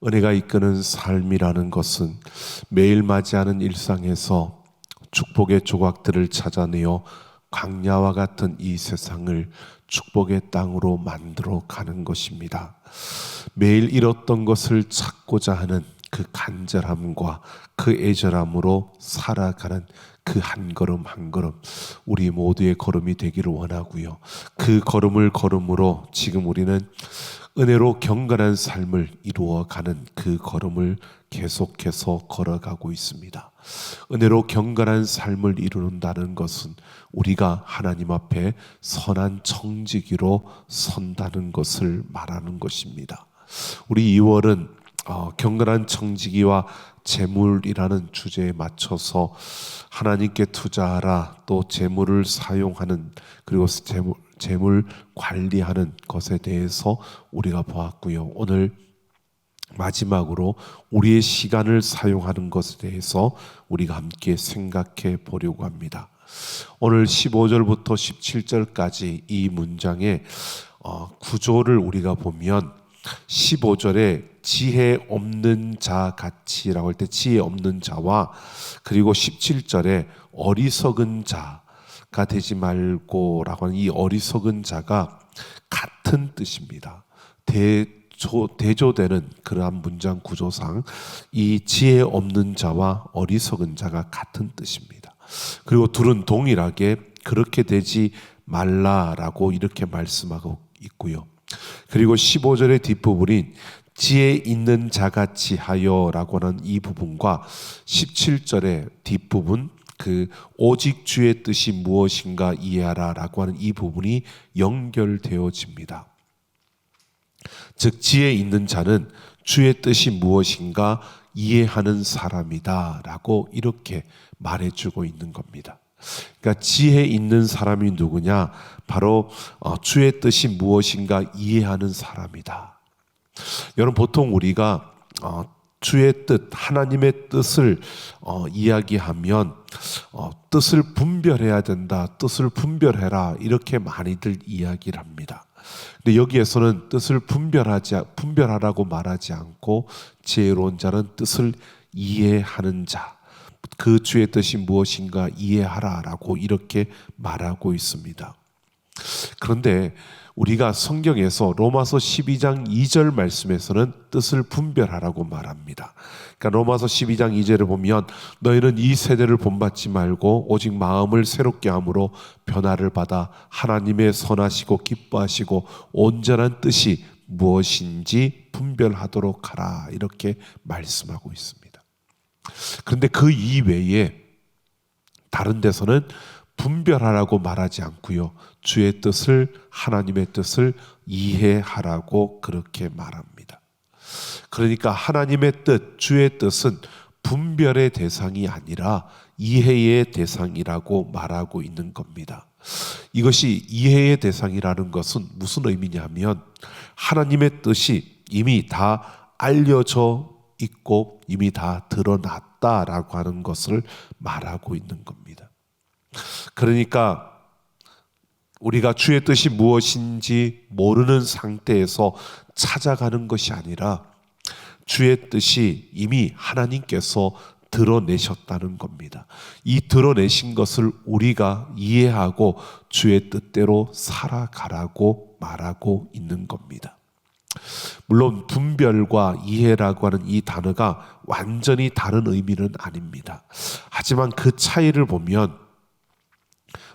은혜가 이끄는 삶이라는 것은 매일 맞이하는 일상에서 축복의 조각들을 찾아내어 광야와 같은 이 세상을 축복의 땅으로 만들어 가는 것입니다. 매일 잃었던 것을 찾고자 하는 그 간절함과 그 애절함으로 살아가는 그 한 걸음 한 걸음, 우리 모두의 걸음이 되기를 원하고요. 그 걸음을 걸음으로 지금 우리는 은혜로 경건한 삶을 이루어가는 그 걸음을 계속해서 걸어가고 있습니다. 은혜로 경건한 삶을 이루는다는 것은 우리가 하나님 앞에 선한 청지기로 선다는 것을 말하는 것입니다. 우리 2월은 경건한 청지기와 재물이라는 주제에 맞춰서 하나님께 투자하라, 또 재물을 사용하는, 그리고 재물 관리하는 것에 대해서 우리가 보았고요. 오늘 마지막으로 우리의 시간을 사용하는 것에 대해서 우리가 함께 생각해 보려고 합니다. 오늘 15절부터 17절까지 이 문장의 구조를 우리가 보면 15절에 지혜 없는 자 같이라고 할 때 지혜 없는 자와, 그리고 17절에 어리석은 자가 되지 말고라고 하는 이 어리석은 자가 같은 뜻입니다. 대조되는 그러한 문장 구조상 이 지혜 없는 자와 어리석은 자가 같은 뜻입니다. 그리고 둘은 동일하게 그렇게 되지 말라라고 이렇게 말씀하고 있고요. 그리고 15절의 뒷부분인 지혜 있는 자같이 하여라고 하는 이 부분과 17절의 뒷부분, 그 오직 주의 뜻이 무엇인가 이해하라 라고 하는 이 부분이 연결되어집니다. 즉 지혜 있는 자는 주의 뜻이 무엇인가 이해하는 사람이다 라고 이렇게 말해주고 있는 겁니다. 그러니까 지혜 있는 사람이 누구냐? 바로 주의 뜻이 무엇인가 이해하는 사람이다. 여러분, 보통 우리가 주의 뜻, 하나님의 뜻을 이야기하면 뜻을 분별해야 된다, 뜻을 분별해라, 이렇게 많이들 이야기를 합니다. 근데 여기에서는 뜻을 분별하라고 말하지 않고 지혜로운 자는 뜻을 이해하는 자, 그 주의 뜻이 무엇인가 이해하라라고 이렇게 말하고 있습니다. 그런데 우리가 성경에서 로마서 12장 2절 말씀에서는 뜻을 분별하라고 말합니다. 그러니까 로마서 12장 2절을 보면 너희는 이 세대를 본받지 말고 오직 마음을 새롭게 함으로 변화를 받아 하나님의 선하시고 기뻐하시고 온전한 뜻이 무엇인지 분별하도록 하라, 이렇게 말씀하고 있습니다. 그런데 그 이외에 다른 데서는 분별하라고 말하지 않고요, 주의 뜻을, 하나님의 뜻을 이해하라고 그렇게 말합니다. 그러니까 하나님의 뜻, 주의 뜻은 분별의 대상이 아니라 이해의 대상이라고 말하고 있는 겁니다. 이것이 이해의 대상이라는 것은 무슨 의미냐면 하나님의 뜻이 이미 다 알려져 있고 이미 다 드러났다라고 하는 것을 말하고 있는 겁니다. 그러니까 우리가 주의 뜻이 무엇인지 모르는 상태에서 찾아가는 것이 아니라 주의 뜻이 이미 하나님께서 드러내셨다는 겁니다. 이 드러내신 것을 우리가 이해하고 주의 뜻대로 살아가라고 말하고 있는 겁니다. 물론 분별과 이해라고 하는 이 단어가 완전히 다른 의미는 아닙니다. 하지만 그 차이를 보면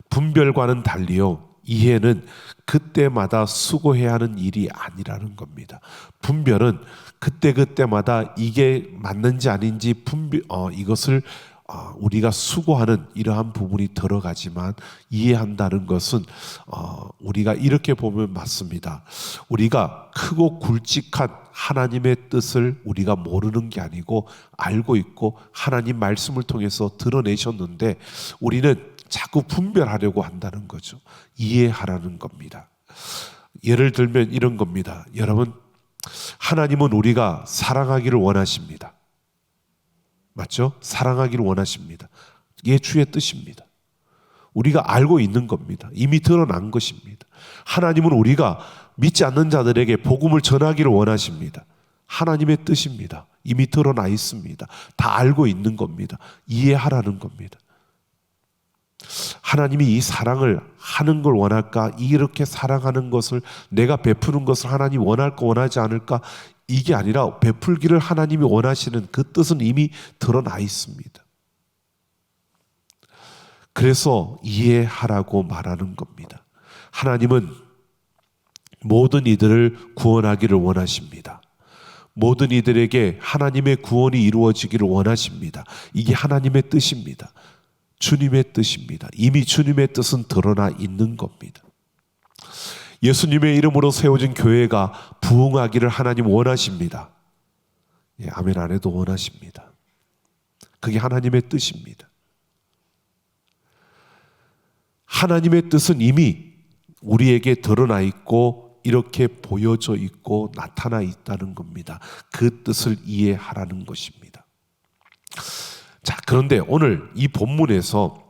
분별과는 달리요, 이해는 그때마다 수고해야 하는 일이 아니라는 겁니다. 분별은 그때마다 이게 맞는지 아닌지 이것을 우리가 수고하는 이러한 부분이 들어가지만, 이해한다는 것은 우리가 이렇게 보면 맞습니다. 우리가 크고 굵직한 하나님의 뜻을 우리가 모르는 게 아니고 알고 있고 하나님 말씀을 통해서 드러내셨는데 우리는 자꾸 분별하려고 한다는 거죠. 이해하라는 겁니다. 예를 들면 이런 겁니다. 여러분, 하나님은 우리가 사랑하기를 원하십니다. 맞죠? 사랑하기를 원하십니다. 이게 주의 뜻입니다. 우리가 알고 있는 겁니다. 이미 드러난 것입니다. 하나님은 우리가 믿지 않는 자들에게 복음을 전하기를 원하십니다. 하나님의 뜻입니다. 이미 드러나 있습니다. 다 알고 있는 겁니다. 이해하라는 겁니다. 하나님이 이 사랑을 하는 걸 원할까? 이렇게 사랑하는 것을, 내가 베푸는 것을 하나님이 원할까 원하지 않을까? 이게 아니라 베풀기를 하나님이 원하시는 그 뜻은 이미 드러나 있습니다. 그래서 이해하라고 말하는 겁니다. 하나님은 모든 이들을 구원하기를 원하십니다. 모든 이들에게 하나님의 구원이 이루어지기를 원하십니다. 이게 하나님의 뜻입니다. 주님의 뜻입니다. 이미 주님의 뜻은 드러나 있는 겁니다. 예수님의 이름으로 세워진 교회가 부흥하기를 하나님 원하십니다. 예, 아멘 안 해도 원하십니다. 그게 하나님의 뜻입니다. 하나님의 뜻은 이미 우리에게 드러나 있고 이렇게 보여져 있고 나타나 있다는 겁니다. 그 뜻을 이해하라는 것입니다. 자, 그런데 오늘 이 본문에서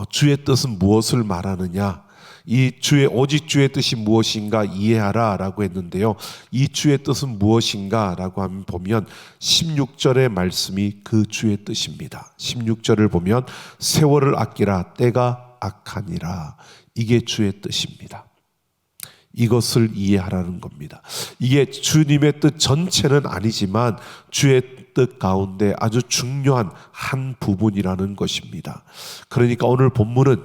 주의 뜻은 무엇을 말하느냐? 이 오직 주의 뜻이 무엇인가 이해하라 라고 했는데요. 이 주의 뜻은 무엇인가 라고 보면 16절의 말씀이 그 주의 뜻입니다. 16절을 보면 세월을 아끼라 때가 악하니라. 이게 주의 뜻입니다. 이것을 이해하라는 겁니다. 이게 주님의 뜻 전체는 아니지만 주의 뜻 가운데 아주 중요한 한 부분이라는 것입니다. 그러니까 오늘 본문은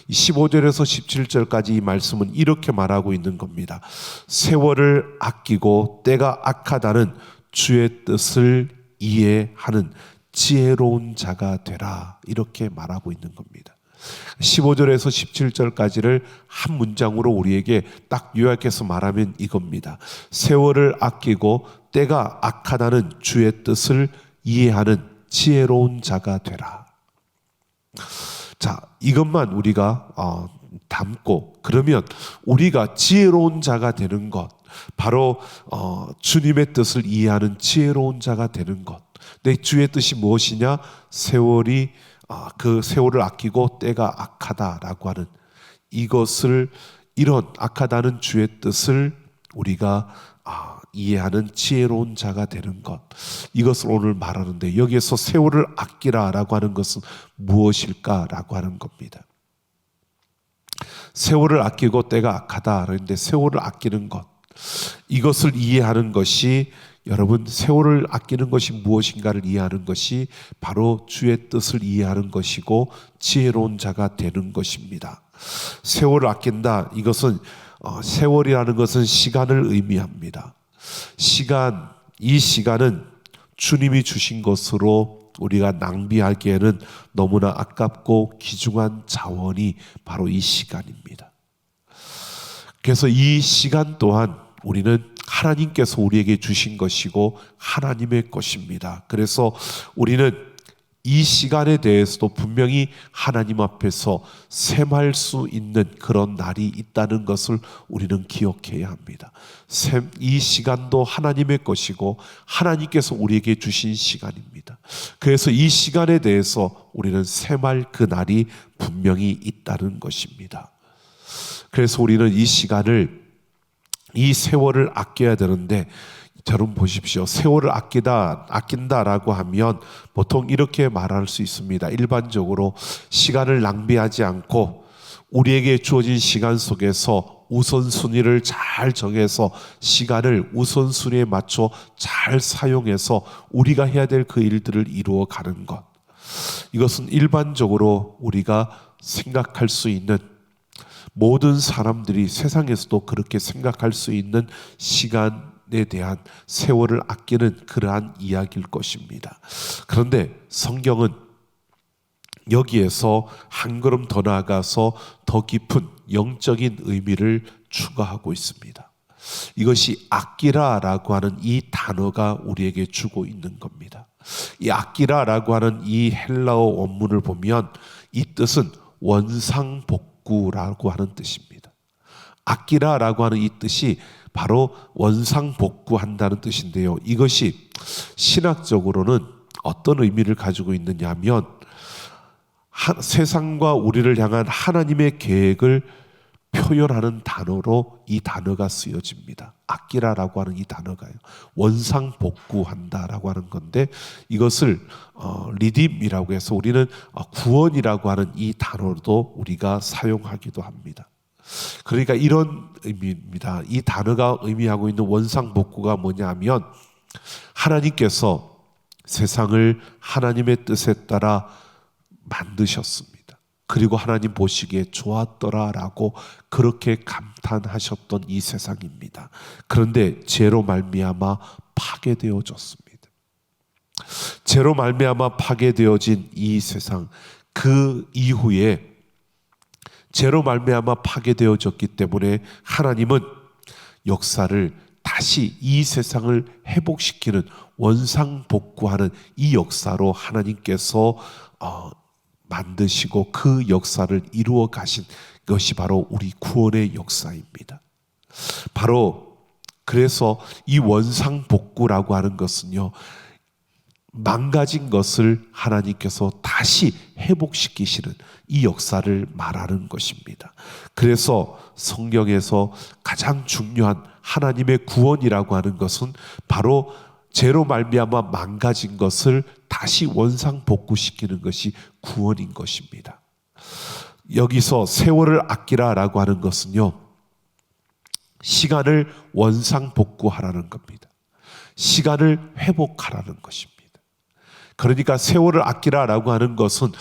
15절에서 17절까지 이 말씀은 이렇게 말하고 있는 겁니다. 세월을 아끼고 때가 악하다는 주의 뜻을 이해하는 지혜로운 자가 되라. 이렇게 말하고 있는 겁니다. 15절에서 17절까지를 한 문장으로 우리에게 딱 요약해서 말하면 이겁니다. 세월을 아끼고 때가 악하다는 주의 뜻을 이해하는 지혜로운 자가 되라. 자, 이것만 우리가 담고, 그러면 우리가 지혜로운 자가 되는 것, 바로 주님의 뜻을 이해하는 지혜로운 자가 되는 것. 내 주의 뜻이 무엇이냐? 그 세월을 아끼고 때가 악하다라고 하는 이것을, 이런 악하다는 주의 뜻을 우리가 이해하는 지혜로운 자가 되는 것, 이것을 오늘 말하는데, 여기에서 세월을 아끼라라고 하는 것은 무엇일까라고 하는 겁니다. 세월을 아끼고 때가 악하다 그런데 세월을 아끼는 것, 이것을 이해하는 것이, 여러분, 세월을 아끼는 것이 무엇인가를 이해하는 것이 바로 주의 뜻을 이해하는 것이고 지혜로운 자가 되는 것입니다. 세월을 아낀다, 이것은 세월이라는 것은 시간을 의미합니다. 이 시간은 주님이 주신 것으로 우리가 낭비하기에는 너무나 아깝고 귀중한 자원이 바로 이 시간입니다. 그래서 이 시간 또한 우리는 하나님께서 우리에게 주신 것이고 하나님의 것입니다. 그래서 우리는 이 시간에 대해서도 분명히 하나님 앞에서 셈할 수 있는 그런 날이 있다는 것을 우리는 기억해야 합니다. 이 시간도 하나님의 것이고 하나님께서 우리에게 주신 시간입니다. 그래서 이 시간에 대해서 우리는 셈할 그 날이 분명히 있다는 것입니다. 그래서 우리는 이 시간을, 이 세월을 아껴야 되는데, 여러분 보십시오. 세월을 아낀다라고 하면 보통 이렇게 말할 수 있습니다. 일반적으로 시간을 낭비하지 않고 우리에게 주어진 시간 속에서 우선순위를 잘 정해서 시간을 우선순위에 맞춰 잘 사용해서 우리가 해야 될 그 일들을 이루어 가는 것, 이것은 일반적으로 우리가 생각할 수 있는, 모든 사람들이 세상에서도 그렇게 생각할 수 있는 시간에 대한 세월을 아끼는 그러한 이야기일 것입니다. 그런데 성경은 여기에서 한 걸음 더 나아가서 더 깊은 영적인 의미를 추가하고 있습니다. 이것이 아끼라라고 하는 이 단어가 우리에게 주고 있는 겁니다. 이 아끼라라고 하는 이 헬라어 원문을 보면 이 뜻은 원상복구라고 하는 뜻입니다. 아끼라라고 하는 이 뜻이 바로 원상복구한다는 뜻인데요. 이것이 신학적으로는 어떤 의미를 가지고 있느냐 하면 세상과 우리를 향한 하나님의 계획을 표현하는 단어로 이 단어가 쓰여집니다. 아끼라라고 하는 이 단어가요, 원상복구한다라고 하는 건데, 이것을 리딤이라고 해서 우리는 구원이라고 하는 이 단어도 우리가 사용하기도 합니다. 그러니까 이런 의미입니다. 이 단어가 의미하고 있는 원상복구가 뭐냐면, 하나님께서 세상을 하나님의 뜻에 따라 만드셨습니다. 그리고 하나님 보시기에 좋았더라라고 그렇게 감탄하셨던 이 세상입니다. 그런데 죄로 말미암아 파괴되어졌습니다. 죄로 말미암아 파괴되어진 이 세상, 그 이후에 죄로 말미암아 파괴되어졌기 때문에 하나님은 역사를 다시 이 세상을 회복시키는, 원상복구하는 이 역사로 하나님께서 만드시고 그 역사를 이루어 가신 것이 바로 우리 구원의 역사입니다. 바로 그래서 이 원상복구라고 하는 것은요, 망가진 것을 하나님께서 다시 회복시키시는 이 역사를 말하는 것입니다. 그래서 성경에서 가장 중요한 하나님의 구원이라고 하는 것은 바로 죄로 말미암아 망가진 것을 다시 원상복구시키는 것이 구원인 것입니다. 여기서 세월을 아끼라라고 하는 것은요, 시간을 원상복구하라는 겁니다. 시간을 회복하라는 것입니다. 그러니까 세월을 아끼라라고 하는 것은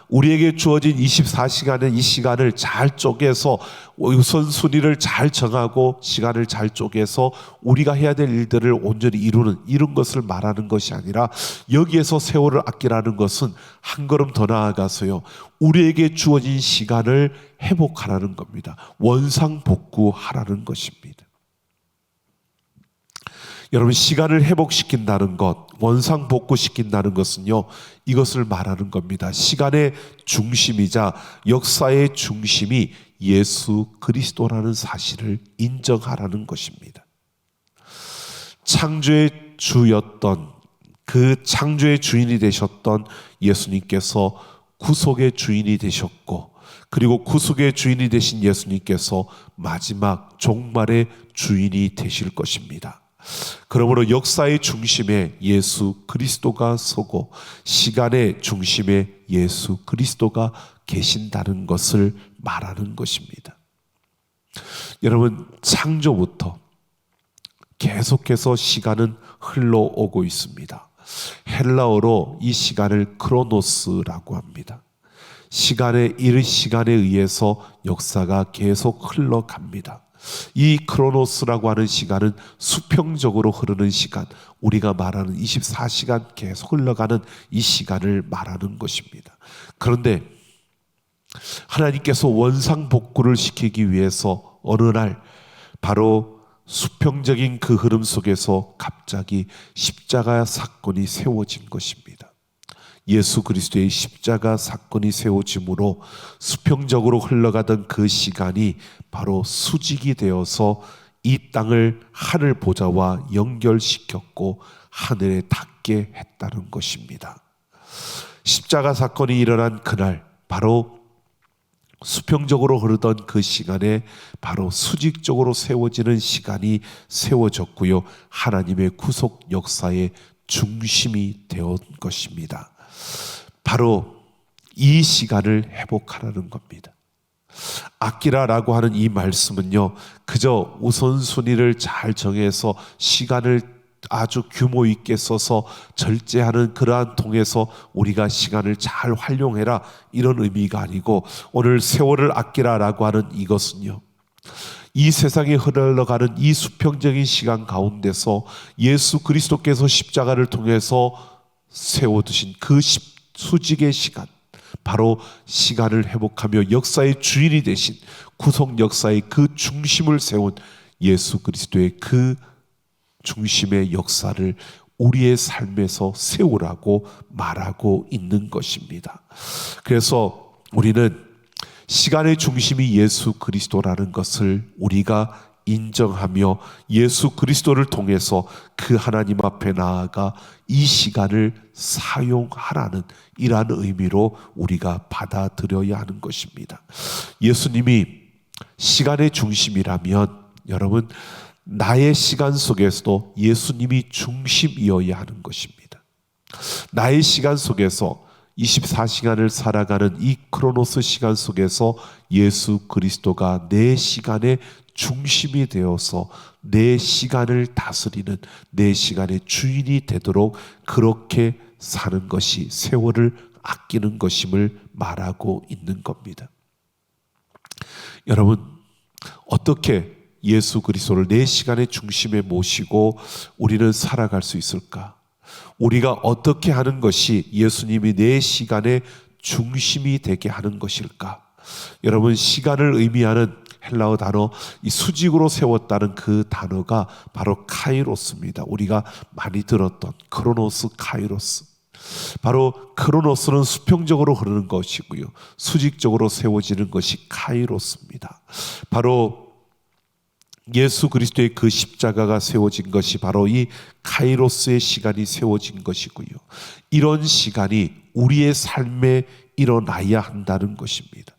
우리에게 주어진 24시간의 이 시간을 잘 쪼개서 우선순위를 잘 정하고 시간을 잘 쪼개서 우리가 해야 될 일들을 온전히 이룬 것을 말하는 것이 아니라, 여기에서 세월을 아끼라는 것은 한 걸음 더 나아가서요, 우리에게 주어진 시간을 회복하라는 겁니다. 원상복구하라는 것입니다. 여러분, 시간을 회복시킨다는 것, 원상복구시킨다는 것은요, 이것을 말하는 겁니다. 시간의 중심이자 역사의 중심이 예수 그리스도라는 사실을 인정하라는 것입니다. 창조의 주였던, 그 창조의 주인이 되셨던 예수님께서 구속의 주인이 되셨고, 그리고 구속의 주인이 되신 예수님께서 마지막 종말의 주인이 되실 것입니다. 그러므로 역사의 중심에 예수 그리스도가 서고 시간의 중심에 예수 그리스도가 계신다는 것을 말하는 것입니다. 여러분, 창조부터 계속해서 시간은 흘러오고 있습니다. 헬라어로 이 시간을 크로노스라고 합니다. 시간에 의해서 역사가 계속 흘러갑니다. 이 크로노스라고 하는 시간은 수평적으로 흐르는 시간, 우리가 말하는 24시간 계속 흘러가는 이 시간을 말하는 것입니다. 그런데 하나님께서 원상복구를 시키기 위해서 어느 날 바로 수평적인 그 흐름 속에서 갑자기 십자가 사건이 세워진 것입니다. 예수 그리스도의 십자가 사건이 세워짐으로 수평적으로 흘러가던 그 시간이 바로 수직이 되어서 이 땅을 하늘 보좌와 연결시켰고 하늘에 닿게 했다는 것입니다. 십자가 사건이 일어난 그날, 바로 수평적으로 흐르던 그 시간에 바로 수직적으로 세워지는 시간이 세워졌고요, 하나님의 구속 역사의 중심이 되었 것입니다. 바로 이 시간을 회복하라는 겁니다. 아끼라라고 하는 이 말씀은요, 그저 우선순위를 잘 정해서 시간을 아주 규모 있게 써서 절제하는 그러한 통해서 우리가 시간을 잘 활용해라, 이런 의미가 아니고, 오늘 세월을 아끼라라고 하는 이것은요, 이 세상에 흘러가는 이 수평적인 시간 가운데서 예수 그리스도께서 십자가를 통해서 세워두신 그 수직의 시간, 바로 시간을 회복하며 역사의 주인이 되신, 구속 역사의 그 중심을 세운 예수 그리스도의 그 중심의 역사를 우리의 삶에서 세우라고 말하고 있는 것입니다. 그래서 우리는 시간의 중심이 예수 그리스도라는 것을 우리가 인정하며 예수 그리스도를 통해서 그 하나님 앞에 나아가 이 시간을 사용하라는 이러한 의미로 우리가 받아들여야 하는 것입니다. 예수님이 시간의 중심이라면 여러분, 나의 시간 속에서도 예수님이 중심이어야 하는 것입니다. 나의 시간 속에서 24시간을 살아가는 이 크로노스 시간 속에서 예수 그리스도가 내 시간의 중심이 되어서 내 시간을 다스리는, 내 시간의 주인이 되도록 그렇게 사는 것이 세월을 아끼는 것임을 말하고 있는 겁니다. 여러분, 어떻게 예수 그리스도를 내 시간의 중심에 모시고 우리는 살아갈 수 있을까? 우리가 어떻게 하는 것이 예수님이 내 시간의 중심이 되게 하는 것일까? 여러분, 시간을 의미하는 헬라어 단어, 이 수직으로 세웠다는 그 단어가 바로 카이로스입니다. 우리가 많이 들었던 크로노스, 카이로스. 바로 크로노스는 수평적으로 흐르는 것이고요, 수직적으로 세워지는 것이 카이로스입니다. 바로 예수 그리스도의 그 십자가가 세워진 것이 바로 이 카이로스의 시간이 세워진 것이고요, 이런 시간이 우리의 삶에 일어나야 한다는 것입니다.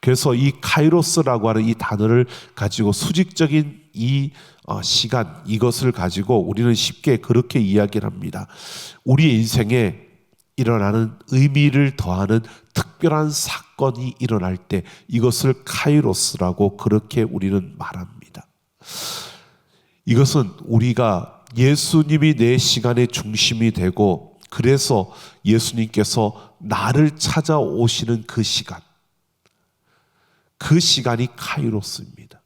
그래서 이 카이로스라고 하는 이 단어를 가지고 수직적인 이 시간, 이것을 가지고 우리는 쉽게 그렇게 이야기를 합니다. 우리의 인생에 일어나는 의미를 더하는 특별한 사건이 일어날 때 이것을 카이로스라고 그렇게 우리는 말합니다. 이것은 우리가 예수님이 내 시간의 중심이 되고, 그래서 예수님께서 나를 찾아오시는 그 시간, 그 시간이 카이로스입니다.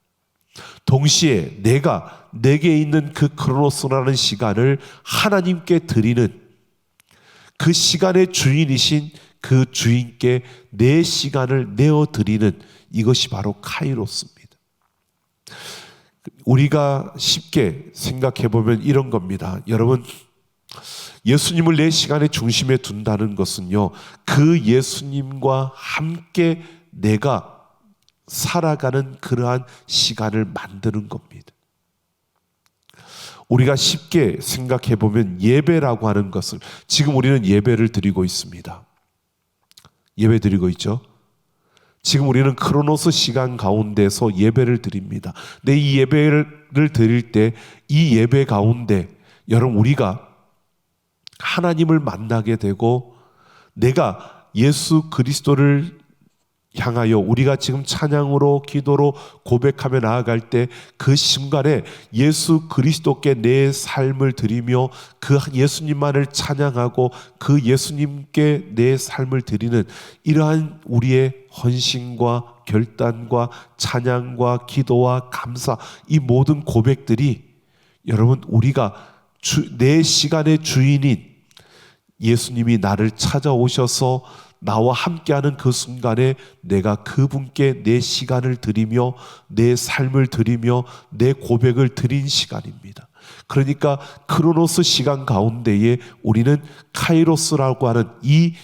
동시에 내게 있는 그 크로노스라는 시간을 하나님께 드리는, 그 시간의 주인이신 그 주인께 내 시간을 내어드리는, 이것이 바로 카이로스입니다. 우리가 쉽게 생각해 보면 이런 겁니다. 여러분, 예수님을 내 시간의 중심에 둔다는 것은요, 그 예수님과 함께 내가 살아가는 그러한 시간을 만드는 겁니다. 우리가 쉽게 생각해 보면 예배라고 하는 것을, 지금 우리는 예배를 드리고 있습니다. 예배 드리고 있죠. 지금 우리는 크로노스 시간 가운데서 예배를 드립니다. 근데 이 예배를 드릴 때 이 예배 가운데 여러분, 우리가 하나님을 만나게 되고, 내가 예수 그리스도를 향하여 우리가 지금 찬양으로, 기도로 고백하며 나아갈 때 그 순간에 예수 그리스도께 내 삶을 드리며 그 예수님만을 찬양하고 그 예수님께 내 삶을 드리는 이러한 우리의 헌신과 결단과 찬양과 기도와 감사, 이 모든 고백들이 여러분, 우리가 내 시간의 주인인 예수님이 나를 찾아오셔서 나와 함께하는 그 순간에 내가 그분께 내 시간을 드리며 내 삶을 드리며 내 고백을 드린 시간입니다. 그러니까 크로노스 시간 가운데에 우리는 카이로스라고 하는 이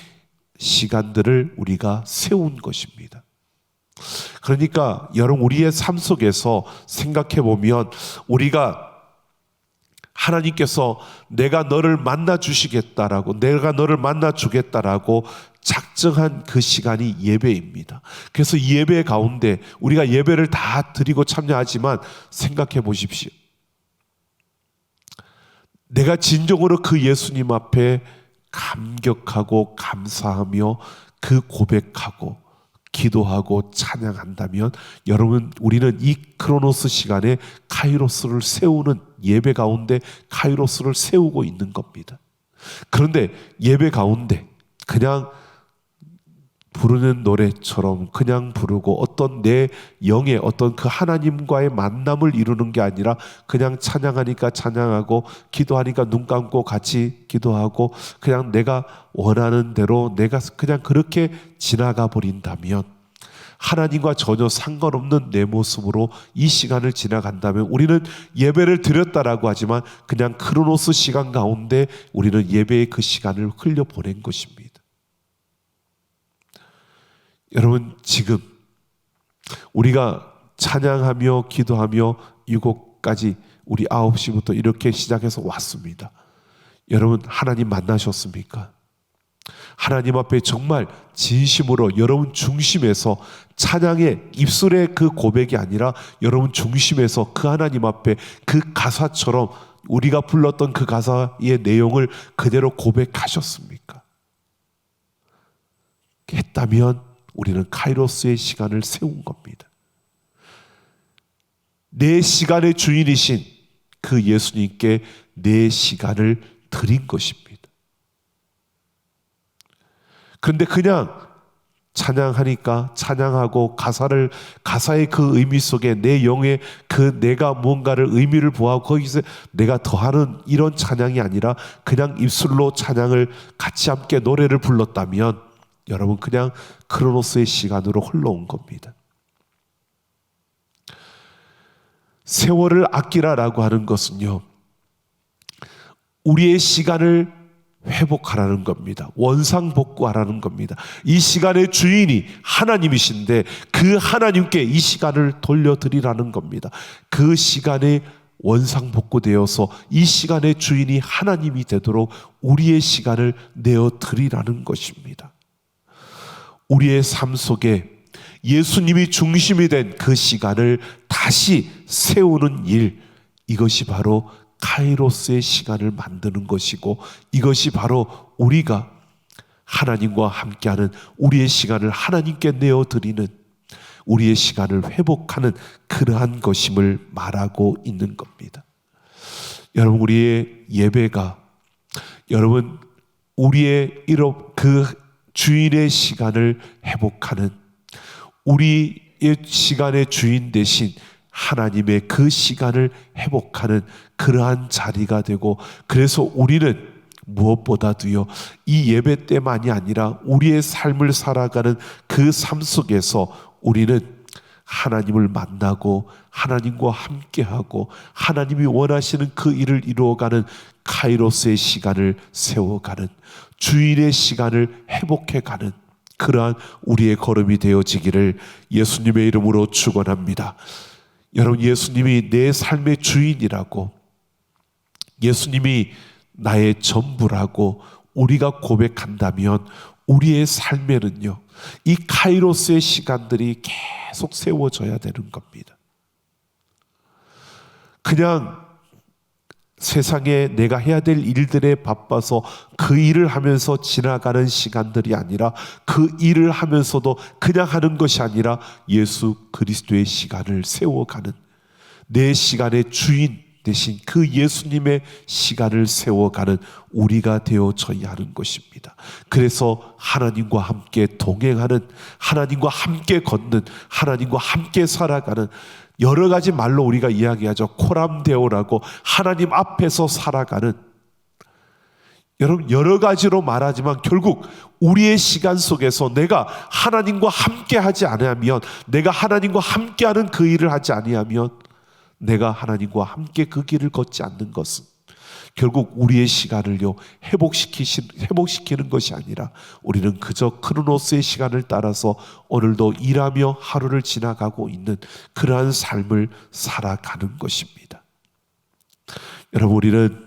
시간들을 우리가 세운 것입니다. 그러니까 여러분, 우리의 삶 속에서 생각해 보면 우리가 하나님께서 내가 너를 만나 주시겠다라고, 내가 너를 만나 주겠다라고 작정한 그 시간이 예배입니다. 그래서 이 예배 가운데 우리가 예배를 다 드리고 참여하지만 생각해 보십시오. 내가 진정으로 그 예수님 앞에 감격하고 감사하며 그 고백하고 기도하고 찬양한다면 여러분, 우리는 이 크로노스 시간에 카이로스를 세우는, 예배 가운데 카이로스를 세우고 있는 겁니다. 그런데 예배 가운데 그냥 부르는 노래처럼 그냥 부르고 어떤 내 영의 어떤 그 하나님과의 만남을 이루는 게 아니라 그냥 찬양하니까 찬양하고 기도하니까 눈 감고 같이 기도하고 그냥 내가 원하는 대로 내가 그냥 그렇게 지나가 버린다면, 하나님과 전혀 상관없는 내 모습으로 이 시간을 지나간다면 우리는 예배를 드렸다라고 하지만 그냥 크로노스 시간 가운데 우리는 예배의 그 시간을 흘려보낸 것입니다. 여러분, 지금 우리가 찬양하며 기도하며 7곡까지 우리 9시부터 이렇게 시작해서 왔습니다. 여러분, 하나님 만나셨습니까? 하나님 앞에 정말 진심으로 여러분 중심에서 찬양의 입술의 그 고백이 아니라 여러분 중심에서 그 하나님 앞에 그 가사처럼 우리가 불렀던 그 가사의 내용을 그대로 고백하셨습니까? 했다면 우리는 카이로스의 시간을 세운 겁니다. 내 시간의 주인이신 그 예수님께 내 시간을 드린 것입니다. 그런데 그냥 찬양하니까 찬양하고 가사의 그 의미 속에 내 영의 그 내가 무언가를 의미를 부하고 거기서 내가 더하는 이런 찬양이 아니라 그냥 입술로 찬양을 같이 함께 노래를 불렀다면 여러분 그냥 크로노스의 시간으로 흘러온 겁니다. 세월을 아끼라라고 하는 것은요, 우리의 시간을 회복하라는 겁니다. 원상복구하라는 겁니다. 이 시간의 주인이 하나님이신데 그 하나님께 이 시간을 돌려드리라는 겁니다. 그 시간에 원상복구되어서 이 시간의 주인이 하나님이 되도록 우리의 시간을 내어드리라는 것입니다. 우리의 삶 속에 예수님이 중심이 된 그 시간을 다시 세우는 일, 이것이 바로 카이로스의 시간을 만드는 것이고, 이것이 바로 우리가 하나님과 함께하는 우리의 시간을 하나님께 내어드리는, 우리의 시간을 회복하는 그러한 것임을 말하고 있는 겁니다. 여러분, 우리의 예배가 여러분 우리의 그 주인의 시간을 회복하는, 우리의 시간의 주인 대신 하나님의 그 시간을 회복하는 그러한 자리가 되고, 그래서 우리는 무엇보다도요, 이 예배 때만이 아니라 우리의 삶을 살아가는 그 삶 속에서 우리는 하나님을 만나고 하나님과 함께하고 하나님이 원하시는 그 일을 이루어가는 카이로스의 시간을 세워가는, 주인의 시간을 회복해가는 그러한 우리의 걸음이 되어지기를 예수님의 이름으로 축원합니다. 여러분, 예수님이 내 삶의 주인이라고, 예수님이 나의 전부라고 우리가 고백한다면 우리의 삶에는요, 이 카이로스의 시간들이 계속 세워져야 되는 겁니다. 그냥 세상에 내가 해야 될 일들에 바빠서 그 일을 하면서 지나가는 시간들이 아니라, 그 일을 하면서도 그냥 하는 것이 아니라 예수 그리스도의 시간을 세워가는, 내 시간의 주인 대신 그 예수님의 시간을 세워가는 우리가 되어져야 하는 것입니다. 그래서 하나님과 함께 동행하는, 하나님과 함께 걷는, 하나님과 함께 살아가는, 여러 가지 말로 우리가 이야기하죠. 코람데오라고, 하나님 앞에서 살아가는, 여러분 여러 가지로 말하지만 결국 우리의 시간 속에서 내가 하나님과 함께 하지 않으면, 내가 하나님과 함께하는 그 일을 하지 아니하면, 내가 하나님과 함께 그 길을 걷지 않는 것은 결국 우리의 시간을요 회복시키는 것이 아니라 우리는 그저 크로노스의 시간을 따라서 오늘도 일하며 하루를 지나가고 있는 그러한 삶을 살아가는 것입니다. 여러분, 우리는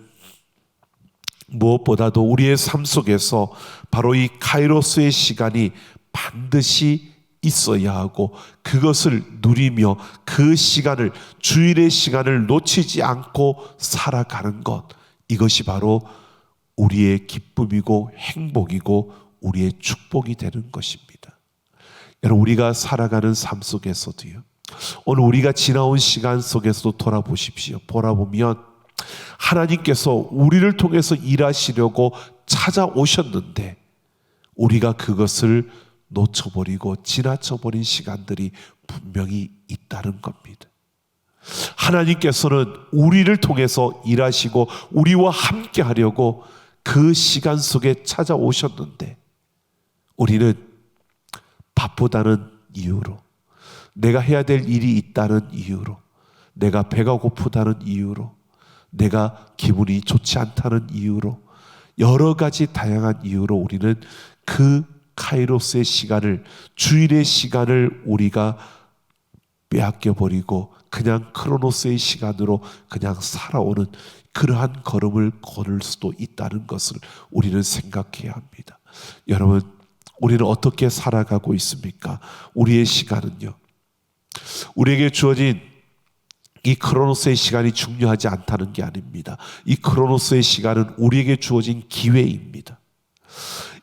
무엇보다도 우리의 삶 속에서 바로 이 카이로스의 시간이 반드시 있어야 하고, 그것을 누리며 그 시간을, 주일의 시간을 놓치지 않고 살아가는 것, 이것이 바로 우리의 기쁨이고 행복이고 우리의 축복이 되는 것입니다. 여러분, 우리가 살아가는 삶 속에서도요, 오늘 우리가 지나온 시간 속에서도 돌아보십시오. 돌아보면 하나님께서 우리를 통해서 일하시려고 찾아오셨는데 우리가 그것을 놓쳐버리고 지나쳐버린 시간들이 분명히 있다는 겁니다. 하나님께서는 우리를 통해서 일하시고 우리와 함께 하려고 그 시간 속에 찾아오셨는데 우리는 바쁘다는 이유로, 내가 해야 될 일이 있다는 이유로, 내가 배가 고프다는 이유로, 내가 기분이 좋지 않다는 이유로, 여러 가지 다양한 이유로 우리는 그 카이로스의 시간을, 주일의 시간을 우리가 빼앗겨버리고 그냥 크로노스의 시간으로 그냥 살아오는 그러한 걸음을 걸을 수도 있다는 것을 우리는 생각해야 합니다. 여러분, 우리는 어떻게 살아가고 있습니까? 우리의 시간은요, 우리에게 주어진 이 크로노스의 시간이 중요하지 않다는 게 아닙니다. 이 크로노스의 시간은 우리에게 주어진 기회입니다.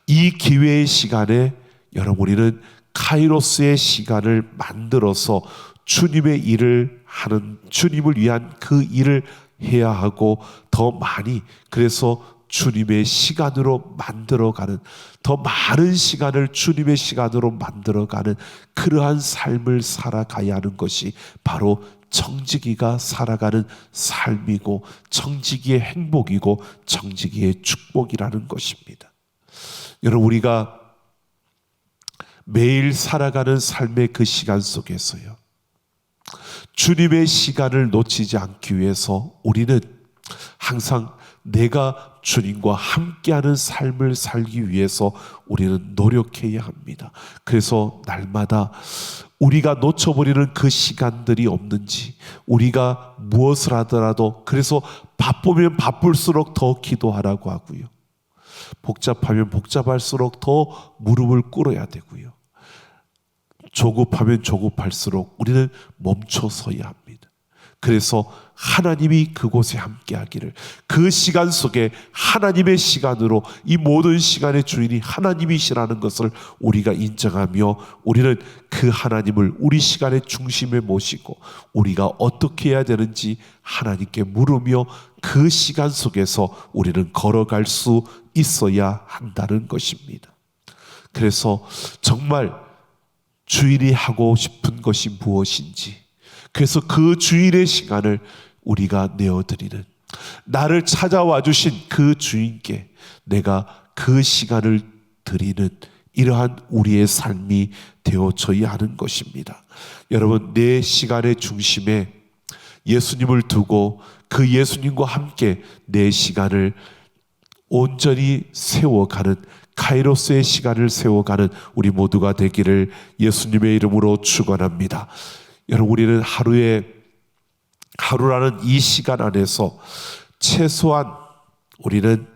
이 기회의 시간에 여러분, 우리는 카이로스의 시간을 만들어서 주님의 일을 하는, 주님을 위한 그 일을 해야 하고, 더 많이, 그래서 주님의 시간으로 만들어가는, 더 많은 시간을 주님의 시간으로 만들어가는 그러한 삶을 살아가야 하는 것이 바로 청지기가 살아가는 삶이고, 청지기의 행복이고, 청지기의 축복이라는 것입니다. 여러분, 우리가 매일 살아가는 삶의 그 시간 속에서요, 주님의 시간을 놓치지 않기 위해서 우리는 항상 내가 주님과 함께하는 삶을 살기 위해서 우리는 노력해야 합니다. 그래서 날마다 우리가 놓쳐버리는 그 시간들이 없는지, 우리가 무엇을 하더라도, 그래서 바쁘면 바쁠수록 더 기도하라고 하고요, 복잡하면 복잡할수록 더 무릎을 꿇어야 되고요, 조급하면 조급할수록 우리는 멈춰서야 합니다. 그래서 하나님이 그곳에 함께하기를, 그 시간 속에 하나님의 시간으로 이 모든 시간의 주인이 하나님이시라는 것을 우리가 인정하며, 우리는 그 하나님을 우리 시간의 중심에 모시고 우리가 어떻게 해야 되는지 하나님께 물으며 그 시간 속에서 우리는 걸어갈 수 있어야 한다는 것입니다. 그래서 정말 주인이 하고 싶은 것이 무엇인지, 그래서 그 주인의 시간을 우리가 내어드리는, 나를 찾아와 주신 그 주인께 내가 그 시간을 드리는 이러한 우리의 삶이 되어져야 하는 것입니다. 여러분, 내 시간의 중심에 예수님을 두고 그 예수님과 함께 내 시간을 온전히 세워가는, 카이로스의 시간을 세워가는 우리 모두가 되기를 예수님의 이름으로 축원합니다. 여러분, 우리는 하루라는 이 시간 안에서 최소한 우리는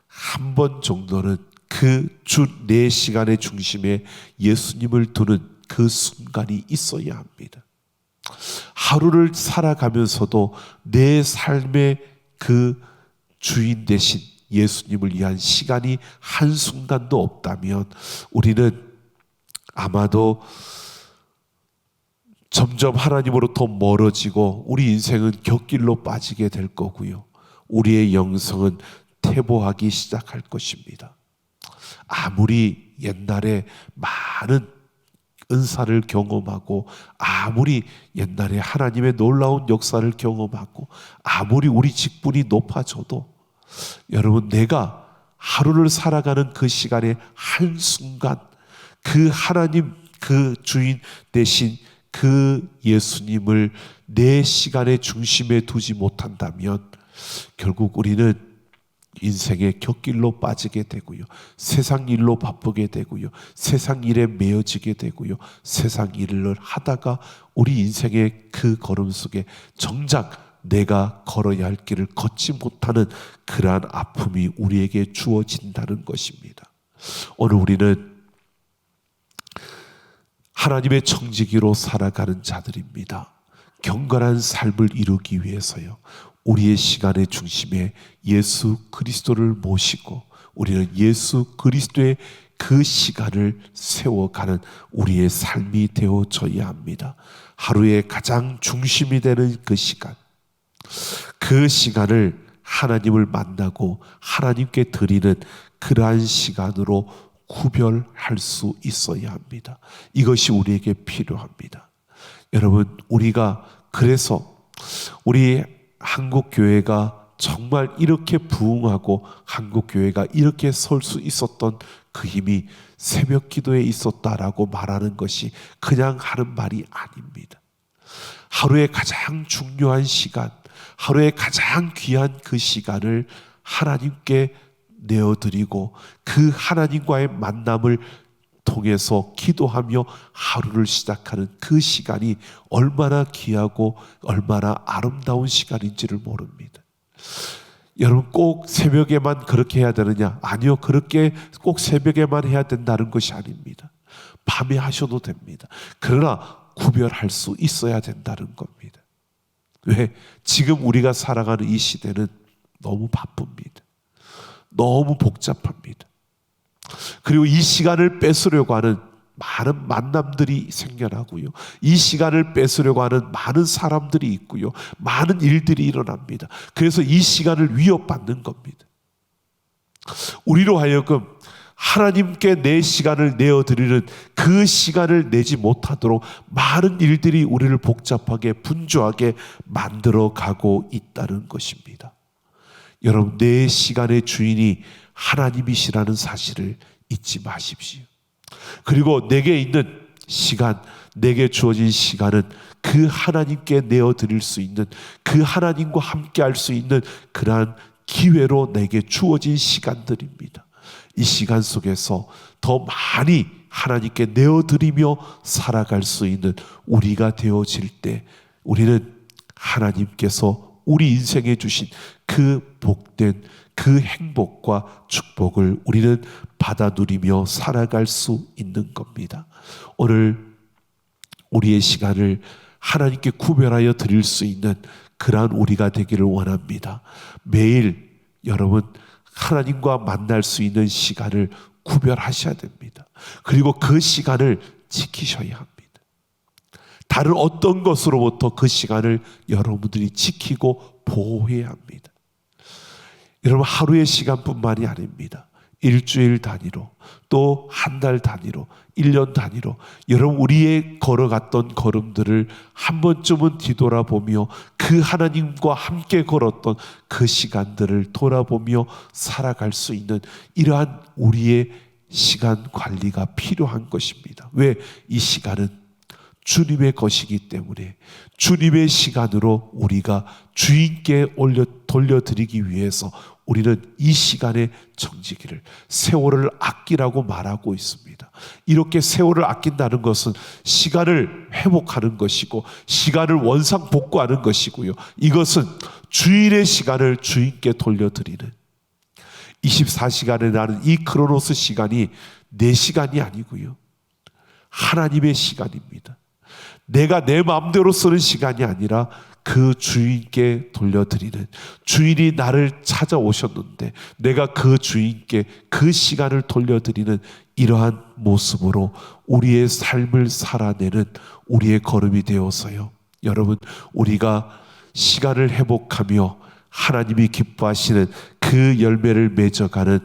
한 번 정도는 그 내 시간의 중심에 예수님을 두는 그 순간이 있어야 합니다. 하루를 살아가면서도 내 삶의 그 주인 되신 예수님을 위한 시간이 한순간도 없다면 우리는 아마도 점점 하나님으로부터 멀어지고 우리 인생은 곁길로 빠지게 될 거고요, 우리의 영성은 퇴보하기 시작할 것입니다. 아무리 옛날에 많은 은사를 경험하고, 아무리 옛날에 하나님의 놀라운 역사를 경험하고, 아무리 우리 직분이 높아져도 여러분, 내가 하루를 살아가는 그 시간에 한순간 그 하나님, 그 주인 대신 그 예수님을 내 시간의 중심에 두지 못한다면 결국 우리는 인생의 곁길로 빠지게 되고요, 세상 일로 바쁘게 되고요, 세상 일에 매여지게 되고요, 세상 일을 하다가 우리 인생의 그 걸음 속에 정작 내가 걸어야 할 길을 걷지 못하는 그러한 아픔이 우리에게 주어진다는 것입니다. 오늘 우리는 하나님의 청지기로 살아가는 자들입니다. 경건한 삶을 이루기 위해서요, 우리의 시간의 중심에 예수 그리스도를 모시고 우리는 예수 그리스도의 그 시간을 세워가는 우리의 삶이 되어져야 합니다. 하루의 가장 중심이 되는 그 시간, 그 시간을 하나님을 만나고 하나님께 드리는 그러한 시간으로 구별할 수 있어야 합니다. 이것이 우리에게 필요합니다. 여러분, 우리가 그래서 우리 한국교회가 정말 이렇게 부흥하고 한국교회가 이렇게 설 수 있었던 그 힘이 새벽 기도에 있었다라고 말하는 것이 그냥 하는 말이 아닙니다. 하루의 가장 중요한 시간, 하루의 가장 귀한 그 시간을 하나님께 내어드리고 그 하나님과의 만남을 통해서 기도하며 하루를 시작하는 그 시간이 얼마나 귀하고 얼마나 아름다운 시간인지를 모릅니다. 여러분, 꼭 새벽에만 그렇게 해야 되느냐? 아니요, 그렇게 꼭 새벽에만 해야 된다는 것이 아닙니다. 밤에 하셔도 됩니다. 그러나 구별할 수 있어야 된다는 겁니다. 왜? 지금 우리가 살아가는 이 시대는 너무 바쁩니다. 너무 복잡합니다. 그리고 이 시간을 뺏으려고 하는 많은 만남들이 생겨나고요. 이 시간을 뺏으려고 하는 많은 사람들이 있고요. 많은 일들이 일어납니다. 그래서 이 시간을 위협받는 겁니다. 우리로 하여금 하나님께 내 시간을 내어드리는 그 시간을 내지 못하도록 많은 일들이 우리를 복잡하게 분주하게 만들어가고 있다는 것입니다. 여러분, 내 시간의 주인이 하나님이시라는 사실을 잊지 마십시오. 그리고 내게 있는 시간, 내게 주어진 시간은 그 하나님께 내어드릴 수 있는, 그 하나님과 함께 할 수 있는 그러한 기회로 내게 주어진 시간들입니다. 이 시간 속에서 더 많이 하나님께 내어드리며 살아갈 수 있는 우리가 되어질 때 우리는 하나님께서 우리 인생에 주신 그 복된 그 행복과 축복을 우리는 받아 누리며 살아갈 수 있는 겁니다. 오늘 우리의 시간을 하나님께 구별하여 드릴 수 있는 그러한 우리가 되기를 원합니다. 매일 여러분 하나님과 만날 수 있는 시간을 구별하셔야 됩니다. 그리고 그 시간을 지키셔야 합니다. 다른 어떤 것으로부터 그 시간을 여러분들이 지키고 보호해야 합니다. 여러분, 하루의 시간뿐만이 아닙니다. 일주일 단위로, 또 한 달 단위로, 1년 단위로 여러분 우리의 걸어갔던 걸음들을 한 번쯤은 뒤돌아보며 그 하나님과 함께 걸었던 그 시간들을 돌아보며 살아갈 수 있는 이러한 우리의 시간 관리가 필요한 것입니다. 왜? 이 시간은 주님의 것이기 때문에 주님의 시간으로 우리가 주인께 돌려드리기 위해서 우리는 이 시간에 정지기를, 세월을 아끼라고 말하고 있습니다. 이렇게 세월을 아낀다는 것은 시간을 회복하는 것이고 시간을 원상복구하는 것이고요. 이것은 주인의 시간을 주인께 돌려드리는, 24시간에 나는 이 크로노스 시간이 내 시간이 아니고요. 하나님의 시간입니다. 내가 내 마음대로 쓰는 시간이 아니라 그 주인께 돌려드리는, 주인이 나를 찾아오셨는데 내가 그 주인께 그 시간을 돌려드리는 이러한 모습으로 우리의 삶을 살아내는 우리의 걸음이 되어서요. 여러분, 우리가 시간을 회복하며 하나님이 기뻐하시는 그 열매를 맺어가는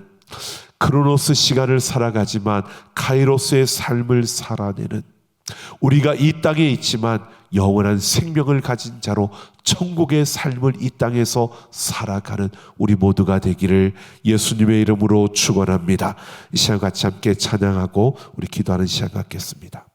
크로노스 시간을 살아가지만 카이로스의 삶을 살아내는, 우리가 이 땅에 있지만 영원한 생명을 가진 자로 천국의 삶을 이 땅에서 살아가는 우리 모두가 되기를 예수님의 이름으로 축원합니다. 이 시간 같이 함께 찬양하고 우리 기도하는 시간 갖겠습니다.